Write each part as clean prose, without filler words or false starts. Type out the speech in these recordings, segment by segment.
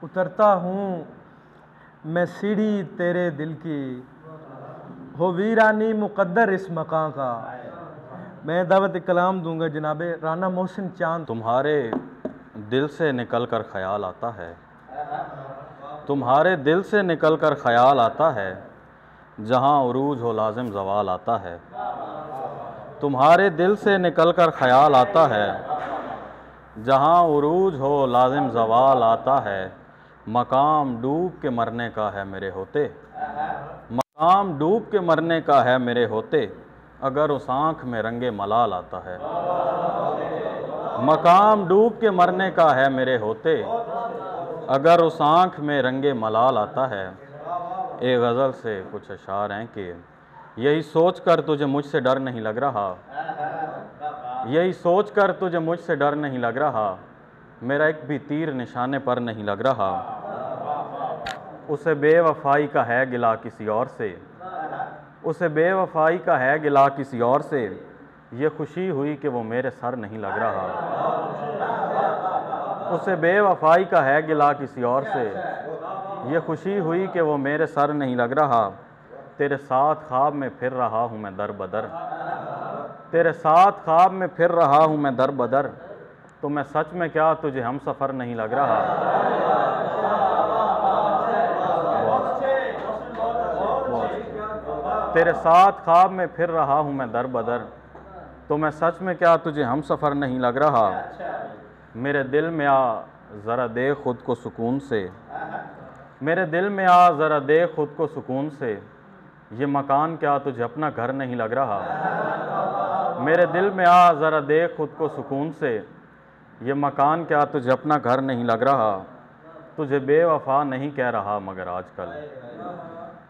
उतरता हूँ मैं सीढ़ी तेरे दिल की, हो वीरानी मुकद्दर इस मकां का। मैं दावत कलाम दूंगा जनाब राना मोहसिन चांद। तुम्हारे दिल से निकल कर ख्याल आता है, तुम्हारे दिल से निकल कर ख्याल आता है, जहाँ उरूज हो लाजिम ज़वाल आता है। तुम्हारे दिल से निकल कर ख्याल आता है, जहाँ उरूज हो लाजिम ज़वाल आता है। मकाम डूब के मरने का है मेरे होते, मकाम डूब के मरने का है मेरे होते, अगर उस आँख में रंगे मलाल आता है। मकाम डूब के मरने का है मेरे होते, अगर उस आँख में रंगे मलाल आता है। एक गज़ल से कुछ अशार हैं कि यही सोच कर तुझे मुझसे डर नहीं लग रहा, यही सोच कर तुझे मुझसे डर नहीं लग रहा, मेरा एक भी तीर निशाने पर नहीं लग रहा। उसे बेवफाई का है गिला किसी और से, उसे बेवफाई का है गिला किसी और से, ये खुशी हुई कि वो मेरे सर नहीं लग रहा। उसे बेवफाई का है गिला किसी और से, ये खुशी हुई कि वो मेरे सर नहीं लग रहा। तेरे साथ ख्वाब में फिर रहा हूँ मैं दर बदर, तेरे साथ ख्वाब में फिर रहा हूँ मैं दर बदर, तो मैं सच में क्या तुझे हम सफ़र नहीं लग रहा। तेरे साथ ख्वाब में फिर रहा हूँ मैं दर बदर, तो मैं सच में क्या तुझे हम सफ़र नहीं लग रहा। मेरे दिल में आ ज़रा दे खुद को सुकून से, मेरे दिल में आ ज़रा दे खुद को सुकून से, ये मकान क्या तुझे अपना घर नहीं लग रहा। मेरे दिल में आ ज़रा दे खुद को सुकून से, ये मकान क्या तुझे अपना घर नहीं लग रहा। तुझे बेवफा नहीं कह रहा मगर आजकल,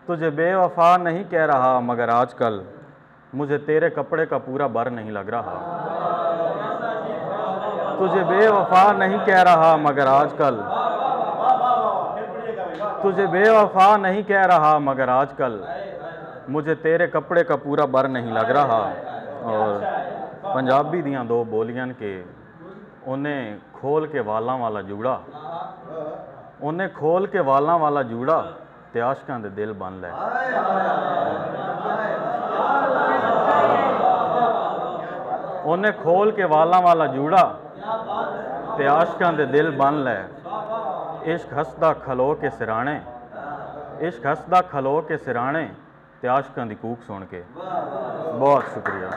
तुझे बेवफा नहीं कह रहा मगर आजकल, मुझे तेरे कपड़े का पूरा बर नहीं लग रहा। तुझे बेवफा नहीं कह रहा मगर आजकल, तुझे बेवफा नहीं कह रहा मगर आजकल, मुझे तेरे कपड़े का पूरा बर नहीं लग रहा। और पंजाबी दियाँ दो बोलियां के उन्हें खोल के वालां वाला जूड़ा, उन्हें खोल के वालां वाला जूड़ा, ते आशकां दे दिल बन लै। उन्हें खोल के वालां वाला जूड़ा, ते आशकां दे दिल बन लै। इश्क हसदा खलो के सिराने, इश्क हसदा खलो के सिराने, ते आशकां दी कूक सुन के। बहुत शुक्रिया।